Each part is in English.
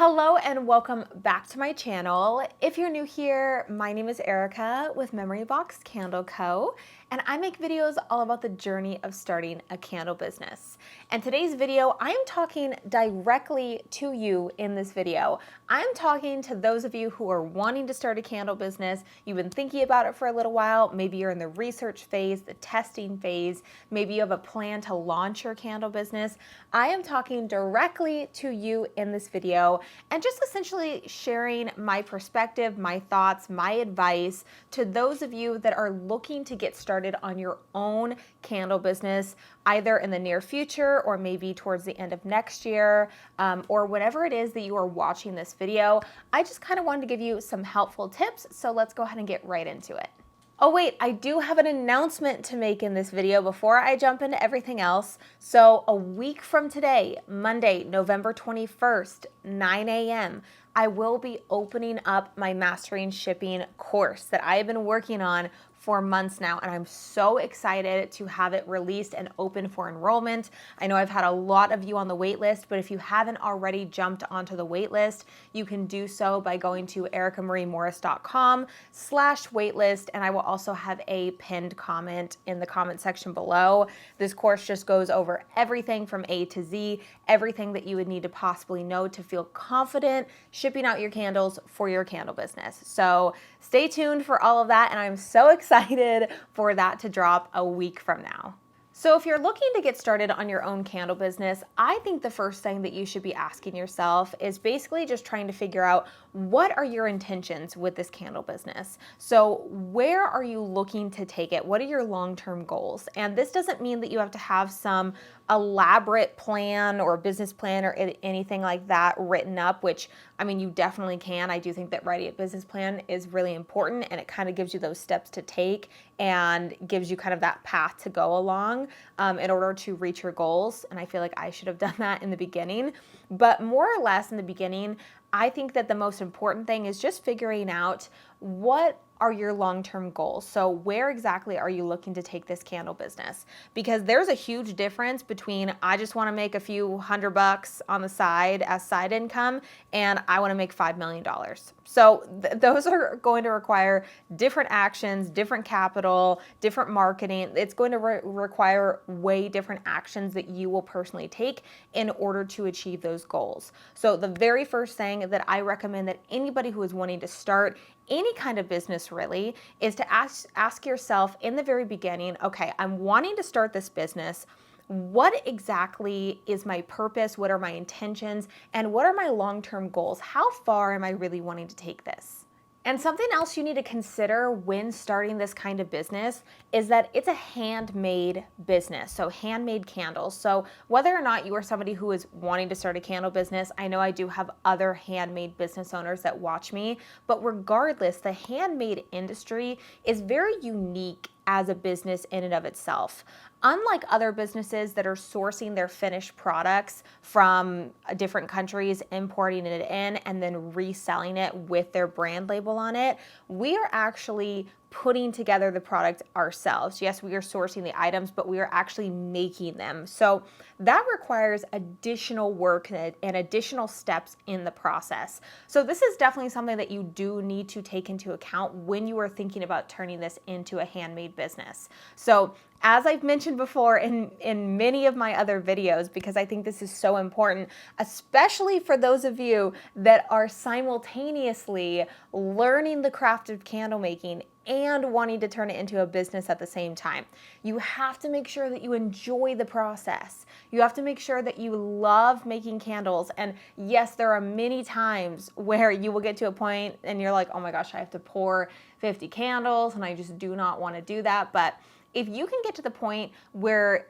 Hello and welcome back to my channel. If you're new here, my name is Erica with Memory Box Candle Co. And I make videos all about the journey of starting a candle business. And today's video, I'm talking directly to you in this video. I'm talking to those of you who are wanting to start a candle business. You've been thinking about it for a little while. Maybe you're in the research phase, the testing phase. Maybe you have a plan to launch your candle business. I am talking directly to you in this video and just essentially sharing my perspective, my thoughts, my advice to those of you that are looking to get started on your own candle business, either in the near future or maybe towards the end of next year, or whatever it is that you are watching this video. I just kind of wanted to give you some helpful tips, so let's go ahead and get right into it. Oh wait, I do have an announcement to make in this video before I jump into everything else. So a week from today, Monday, November 21st, 9 a.m., I will be opening up my Mastering Shipping course that I have been working on for months now, and I'm so excited to have it released and open for enrollment. I know I've had a lot of you on the wait list, but if you haven't already jumped onto the wait list, you can do so by going to ericamarieMorris.com/waitlist, and I will also have a pinned comment in the comment section below. This course just goes over everything from A to Z, everything that you would need to possibly know to feel confident shipping out your candles for your candle business. So stay tuned for all of that, and I'm so excited for that to drop a week from now. So if you're looking to get started on your own candle business, I think the first thing that you should be asking yourself is basically just trying to figure out, what are your intentions with this candle business? So where are you looking to take it? What are your long-term goals? And this doesn't mean that you have to have some elaborate plan or business plan or anything like that written up, which, I mean, you definitely can. I do think that writing a business plan is really important, and it kind of gives you those steps to take and gives you kind of that path to go along in order to reach your goals. And I feel like I should have done that in the beginning. But more or less in the beginning, I think that the most important thing is just figuring out, what are your long-term goals? So where exactly are you looking to take this candle business? Because there's a huge difference between, I just want to make a few $100 on the side as side income, and I want to make $5 million. So those are going to require different actions, different capital, different marketing. It's going to require way different actions that you will personally take in order to achieve those goals. So the very first thing that I recommend that anybody who is wanting to start any kind of business really is to ask yourself in the very beginning, okay, I'm wanting to start this business. What exactly is my purpose? What are my intentions? And what are my long-term goals? How far am I really wanting to take this? And something else you need to consider when starting this kind of business is that it's a handmade business, so handmade candles. So whether or not you are somebody who is wanting to start a candle business, I know I do have other handmade business owners that watch me, but regardless, the handmade industry is very unique as a business in and of itself. Unlike other businesses that are sourcing their finished products from different countries, importing it in, and then reselling it with their brand label on it, we are actually putting together the product ourselves. Yes, we are sourcing the items, but we are actually making them. So that requires additional work and additional steps in the process. So this is definitely something that you do need to take into account when you are thinking about turning this into a handmade business. So as I've mentioned before in many of my other videos, because I think this is so important, especially for those of you that are simultaneously learning the craft of candle making and wanting to turn it into a business at the same time. You have to make sure that you enjoy the process. You have to make sure that you love making candles. And yes, there are many times where you will get to a point and you're like, oh my gosh, I have to pour 50 candles and I just do not want to do that. But if you can get to the point where,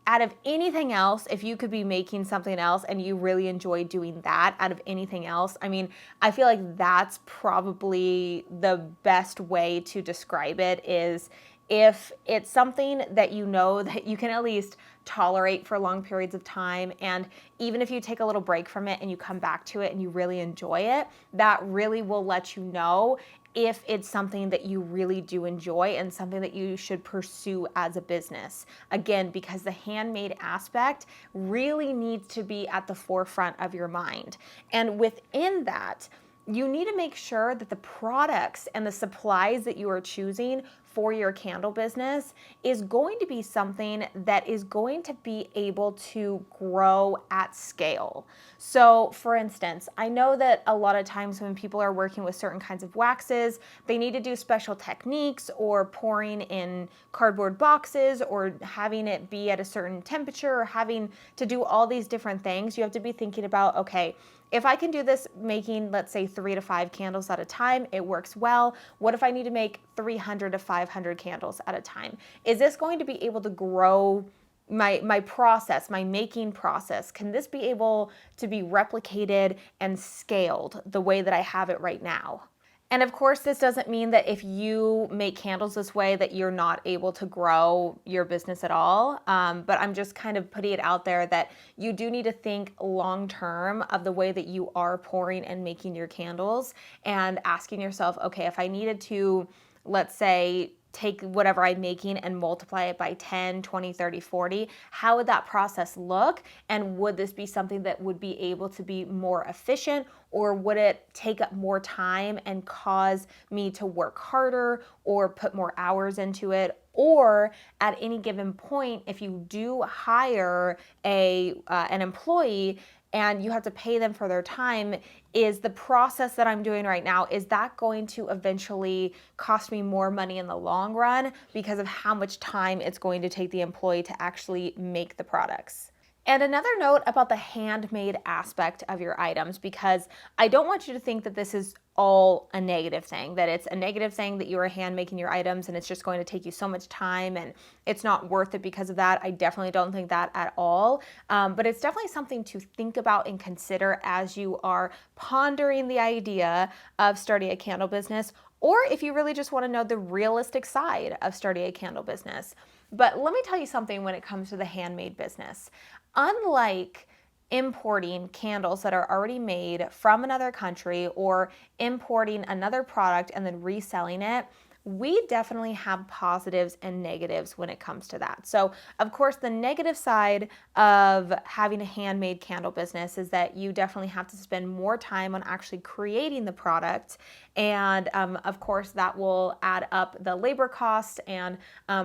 out of anything else, if you could be making something else and you really enjoy doing that out of anything else, I mean, I feel like that's probably the best way to describe it, is if it's something that you know that you can at least tolerate for long periods of time. And even if you take a little break from it and you come back to it and you really enjoy it, that really will let you know if it's something that you really do enjoy and something that you should pursue as a business. Again, because the handmade aspect really needs to be at the forefront of your mind. And within that, you need to make sure that the products and the supplies that you are choosing for your candle business is going to be something that is going to be able to grow at scale. So for instance, I know that a lot of times when people are working with certain kinds of waxes, they need to do special techniques or pouring in cardboard boxes or having it be at a certain temperature or having to do all these different things. You have to be thinking about, okay, if I can do this making, let's say, 3 to 5 candles at a time, it works well. What if I need to make 300 to 500 candles at a time? Is this going to be able to grow my process, my making process? Can this be able to be replicated and scaled the way that I have it right now? And of course, this doesn't mean that if you make candles this way that you're not able to grow your business at all. But I'm just kind of putting it out there that you do need to think long term of the way that you are pouring and making your candles and asking yourself, okay, if I needed to, let's say, take whatever I'm making and multiply it by 10, 20, 30, 40, how would that process look? And would this be something that would be able to be more efficient, or would it take up more time and cause me to work harder or put more hours into it? Or at any given point, if you do hire an employee and you have to pay them for their time, is the process that I'm doing right now, is that going to eventually cost me more money in the long run because of how much time it's going to take the employee to actually make the products? And another note about the handmade aspect of your items, because I don't want you to think that this is all a negative thing, that it's a negative thing that you are hand making your items and it's just going to take you so much time and it's not worth it because of that. I definitely don't think that at all. But it's definitely something to think about and consider as you are pondering the idea of starting a candle business, or if you really just want to know the realistic side of starting a candle business. But let me tell you something when it comes to the handmade business. Unlike importing candles that are already made from another country or importing another product and then reselling it, we definitely have positives and negatives when it comes to that. So, of course, the negative side of having a handmade candle business is that you definitely have to spend more time on actually creating the product. And of course, that will add up the labor cost and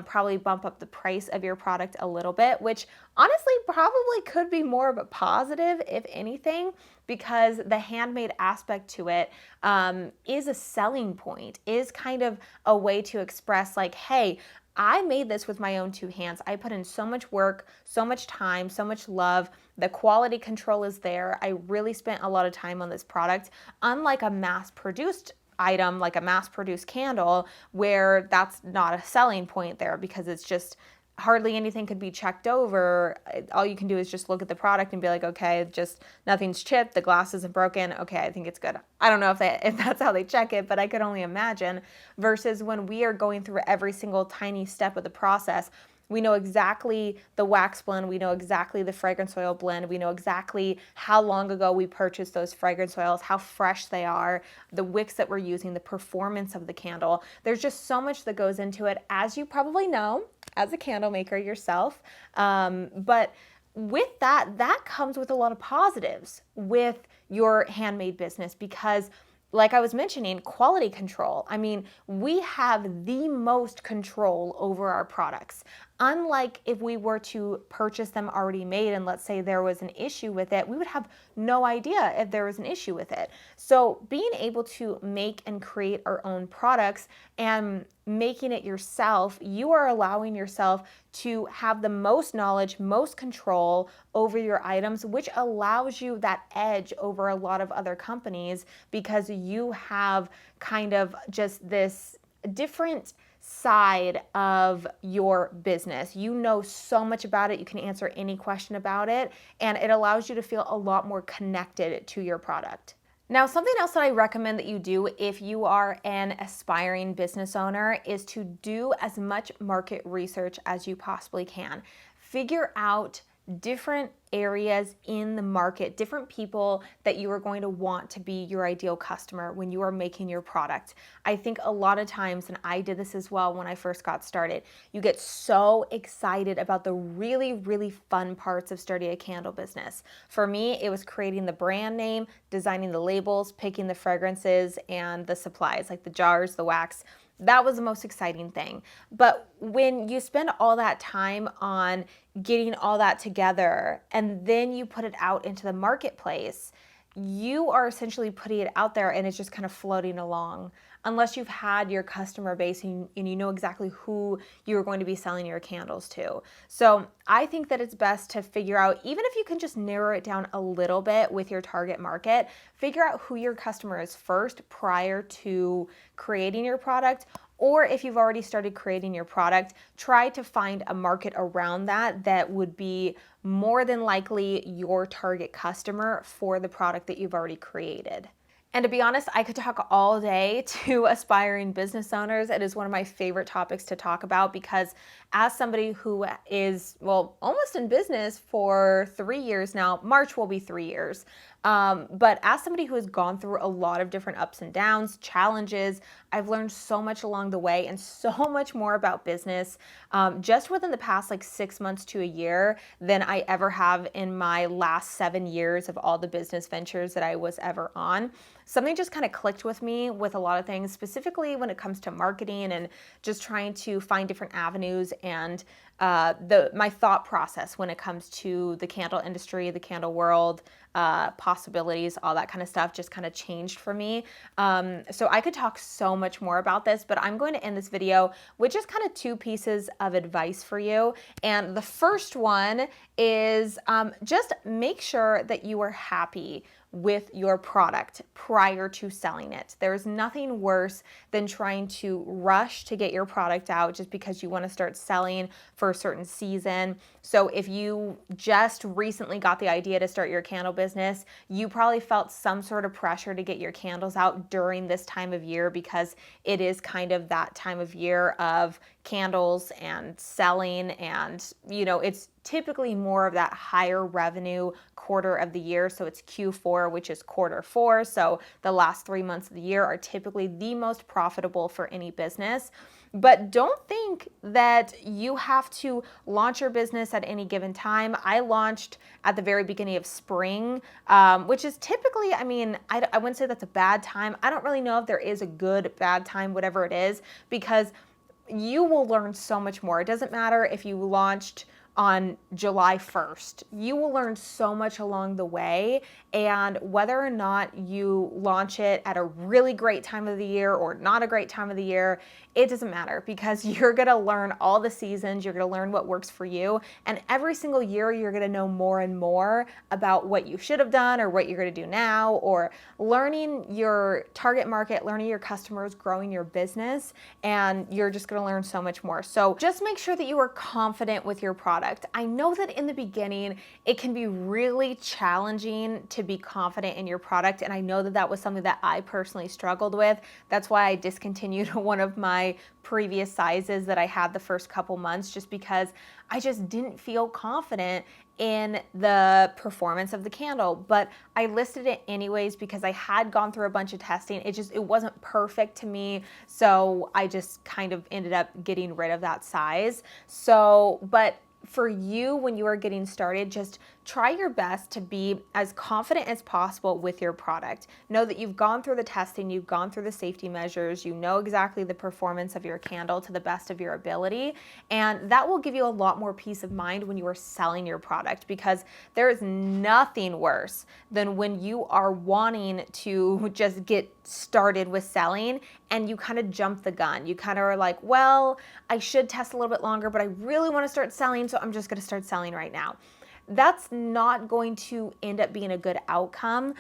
probably bump up the price of your product a little bit, which honestly probably could be more of a positive, if anything, because the handmade aspect to it is a selling point, is kind of a way to express like, hey, I made this with my own 2 hands. I put in so much work, so much time, so much love. The quality control is there. I really spent a lot of time on this product, unlike a mass-produced item, like a mass-produced candle, where that's not a selling point there because it's just hardly anything could be checked over. All you can do is just look at the product and be like, okay, just nothing's chipped, the glass isn't broken, okay, I think it's good. I don't know if that's how they check it, but I could only imagine. Versus when we are going through every single tiny step of the process, we know exactly the wax blend, we know exactly the fragrance oil blend, we know exactly how long ago we purchased those fragrance oils, how fresh they are, the wicks that we're using, the performance of the candle. There's just so much that goes into it, as you probably know, as a candle maker yourself. But with that comes with a lot of positives with your handmade business, because like I was mentioning, quality control. I mean, we have the most control over our products. Unlike if we were to purchase them already made and let's say there was an issue with it, we would have no idea if there was an issue with it. So being able to make and create our own products and making it yourself, you are allowing yourself to have the most knowledge, most control over your items, which allows you that edge over a lot of other companies because you have kind of just this different side of your business. You know so much about it. You can answer any question about it, and it allows you to feel a lot more connected to your product. Now, something else that I recommend that you do if you are an aspiring business owner is to do as much market research as you possibly can. figure out different areas in the market, different people that you are going to want to be your ideal customer when you are making your product. I think a lot of times, and I did this as well when I first got started, you get so excited about the really, really fun parts of starting a candle business. For me, it was creating the brand name, designing the labels, picking the fragrances and the supplies like the jars, the wax. That was the most exciting thing. But when you spend all that time on getting all that together and then you put it out into the marketplace, you are essentially putting it out there and it's just kind of floating along. Unless you've had your customer base and you know exactly who you're going to be selling your candles to. So I think that it's best to figure out, even if you can just narrow it down a little bit with your target market, figure out who your customer is first prior to creating your product. Or if you've already started creating your product, try to find a market around that would be more than likely your target customer for the product that you've already created. And to be honest, I could talk all day to aspiring business owners. It is one of my favorite topics to talk about because as somebody who is, well, almost in business for 3 years now, March will be 3 years. But as somebody who has gone through a lot of different ups and downs, challenges, I've learned so much along the way and so much more about business just within the past like 6 months to a year than I ever have in my last 7 years of all the business ventures that I was ever on. Something just kind of clicked with me with a lot of things, specifically when it comes to marketing and just trying to find different avenues and my thought process when it comes to the candle industry, the candle world, possibilities, all that kind of stuff just kind of changed for me. So I could talk so much more about this, but I'm going to end this video with just kind of 2 pieces of advice for you. And the first one is just make sure that you are happy with your product prior to selling it. There's nothing worse than trying to rush to get your product out just because you want to start selling for a certain season. So if you just recently got the idea to start your candle business, you probably felt some sort of pressure to get your candles out during this time of year because it is kind of that time of year of candles and selling, and it's typically more of that higher revenue quarter of the year. So it's Q4, which is quarter 4. So the last 3 months of the year are typically the most profitable for any business. But don't think that you have to launch your business at any given time. I launched at the very beginning of spring, which is typically, I wouldn't say that's a bad time. I don't really know if there is a good, bad time, whatever it is, because you will learn so much more. It doesn't matter if you launched on July 1st. You will learn so much along the way, and whether or not you launch it at a really great time of the year or not a great time of the year, it doesn't matter because you're gonna learn all the seasons, you're gonna learn what works for you, and every single year you're gonna know more and more about what you should have done or what you're gonna do now, or learning your target market, learning your customers, growing your business, and you're just gonna learn so much more. So just make sure that you are confident with your product. I know that in the beginning, it can be really challenging to be confident in your product, and I know that that was something that I personally struggled with. That's why I discontinued one of my previous sizes that I had the first couple months, just because I just didn't feel confident in the performance of the candle. But I listed it anyways because I had gone through a bunch of testing. It wasn't perfect to me, so I just kind of ended up getting rid of that size. But for you, when you are getting started, just try your best to be as confident as possible with your product. Know that you've gone through the testing, you've gone through the safety measures, you know exactly the performance of your candle to the best of your ability, and that will give you a lot more peace of mind when you are selling your product, because there is nothing worse than when you are wanting to just get started with selling and you kind of jump the gun. You kind of are like, well, I should test a little bit longer, but I really want to start selling, so I'm just going to start selling right now. That's not going to end up being a good outcome,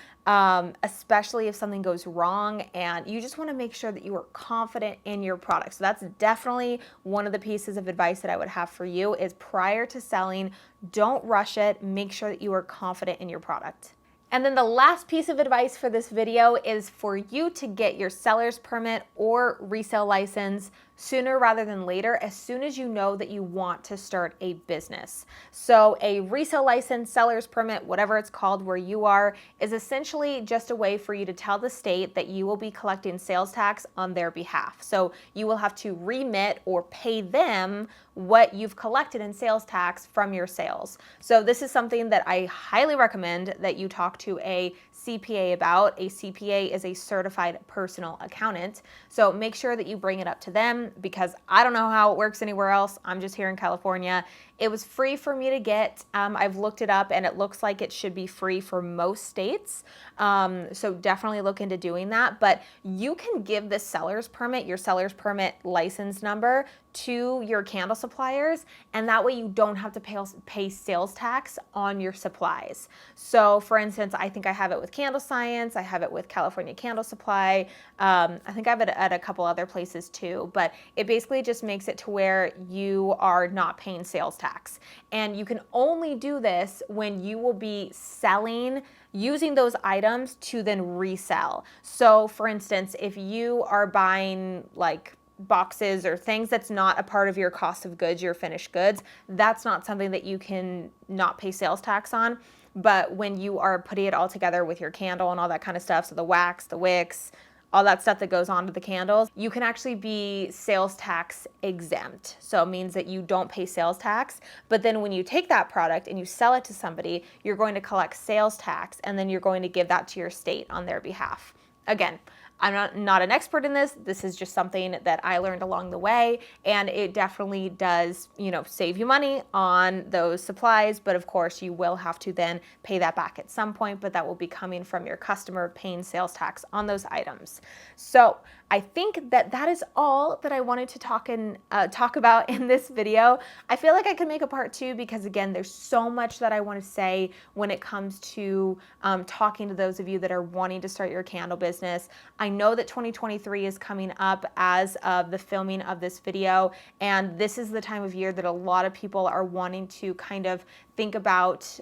especially if something goes wrong, and you just want to make sure that you are confident in your product. So that's definitely one of the pieces of advice that I would have for you is prior to selling, don't rush it. Make sure that you are confident in your product. And then the last piece of advice for this video is for you to get your seller's permit or resale license sooner rather than later, as soon as you know that you want to start a business. So a resale license, seller's permit, whatever it's called where you are, is essentially just a way for you to tell the state that you will be collecting sales tax on their behalf. So you will have to remit or pay them what you've collected in sales tax from your sales. So this is something that I highly recommend that you talk to a CPA about. A CPA is a certified personal accountant. So make sure that you bring it up to them, because I don't know how it works anywhere else. I'm just here in California. It was free for me to get. I've looked it up and it looks like it should be free for most states. So definitely look into doing that. But you can give the seller's permit, your seller's permit license number, to your candle suppliers, and that way you don't have to pay sales tax on your supplies. So for instance, I think I have it with Candle Science, I have it with California Candle Supply, I think I have it at a couple other places too, but it basically just makes it to where you are not paying sales tax. And you can only do this when you will be selling, using those items to then resell. So for instance, if you are buying like boxes or things that's not a part of your cost of goods, your finished goods, that's not something that you can not pay sales tax on. But when you are putting it all together with your candle and all that kind of stuff, so the wax, the wicks, all that stuff that goes onto the candles, you can actually be sales tax exempt. So it means that you don't pay sales tax, but then when you take that product and you sell it to somebody, you're going to collect sales tax, and then you're going to give that to your state on their behalf. Again, I'm not an expert in this. This is just something that I learned along the way, and it definitely does, save you money on those supplies, but of course you will have to then pay that back at some point, but that will be coming from your customer paying sales tax on those items. So I think that is all that I wanted to talk about in this video. I feel like I could make a part 2 because, again, there's so much that I want to say when it comes to talking to those of you that are wanting to start your candle business. I know that 2023 is coming up as of the filming of this video, and this is the time of year that a lot of people are wanting to kind of think about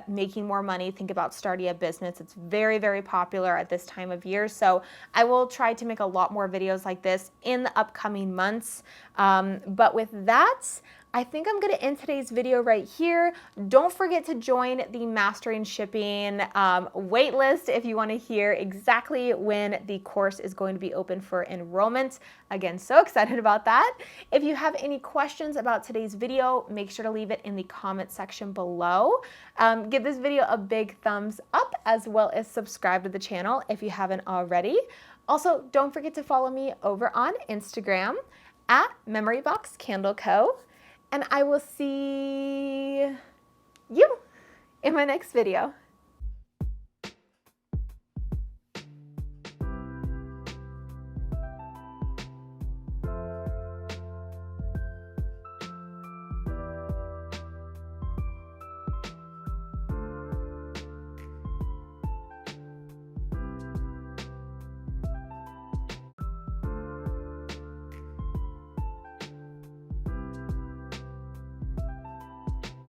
making more money, think about starting a business. It's very, very popular at this time of year. So I will try to make a lot more videos like this in the upcoming months. But with that, I think I'm going to end today's video right here. Don't forget to join the Mastering Shipping waitlist if you want to hear exactly when the course is going to be open for enrollment. Again, so excited about that. If you have any questions about today's video, make sure to leave it in the comment section below. Give this video a big thumbs up, as well as subscribe to the channel if you haven't already. Also, don't forget to follow me over on Instagram at Memory Box Candle Co. And I will see you in my next video.